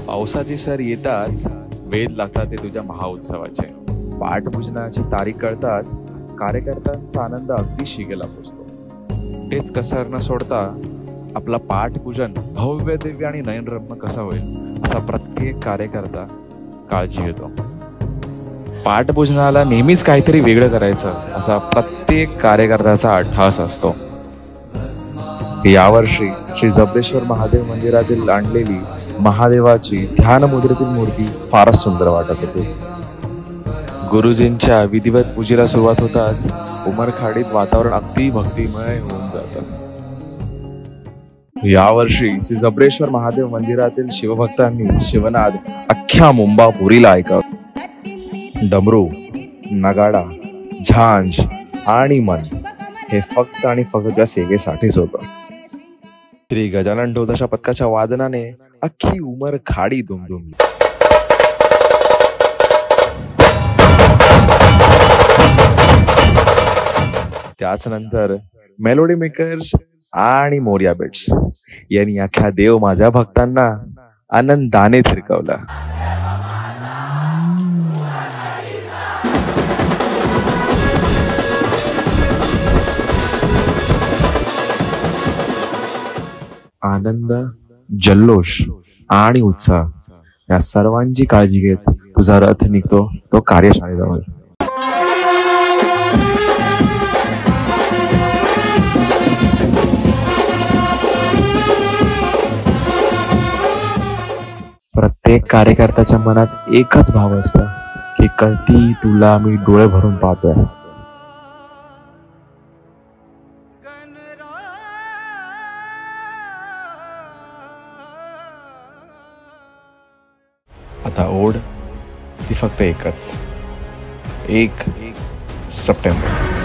पावसाची सर येताच वेध लागतात ते तुझ्या महाउत्सवाचे. पाठपूजनाची तारीख कळताच कार्यकर्त्यांचा आनंद अगदी शिगेला पोचतो. तेच कसर न सोडता आपला पाठपूजन भव्य दिव्य आणि नयनरम्य कसा होईल असा प्रत्येक कार्यकर्ता काळजी घेतो. पाठपूजनाला नेहमीच काहीतरी वेगळं करायचं असा प्रत्येक कार्यकर्त्याचा अट्टाहास असतो. यावर्षी श्री जबरेश्वर महादेव मंदिरातील आणलेली महादेवाची ध्यान मुद्रेतील मूर्ती फारच सुंदर वाटत होती. गुरुजींच्या विधिवत पूजेला सुरुवात होताच उमरखाडीत वातावरण अगदी भक्तिमय होऊन जातं. यावर्षी श्री जबरेश्वर महादेव मंदिरातील शिवभक्तांनी शिवनाद अख्ख्या मुंबापुरीला ऐकावं. डमरू, नगाडा, झांज आणि मन हे फक्त आणि फक्त त्या सेवेसाठीच होतं. श्री गजानन ढोलताशा पथकाच्या वादनाने अख्खी उमरखाडी दुमदुमली. त्याच नंतर मेलोडी मेकर्स आणि मोरिया बिट्स यांनी अख्ख्या देव माझ्या भक्तांना आनंदाने थिरकवला. आनंद, जल्लोष आणि उत्साह या सर्वांची काळजी घेत तुझा रथ निघतो तो कार्यशाळेजवळ. प्रत्येक कार्यकर्त्याच्या मनात एकच भाव असतं की कधी तुला मी डोळे भरून पाहतोय. आता ओढ ती फक्त एकच, 1 सप्टेंबर.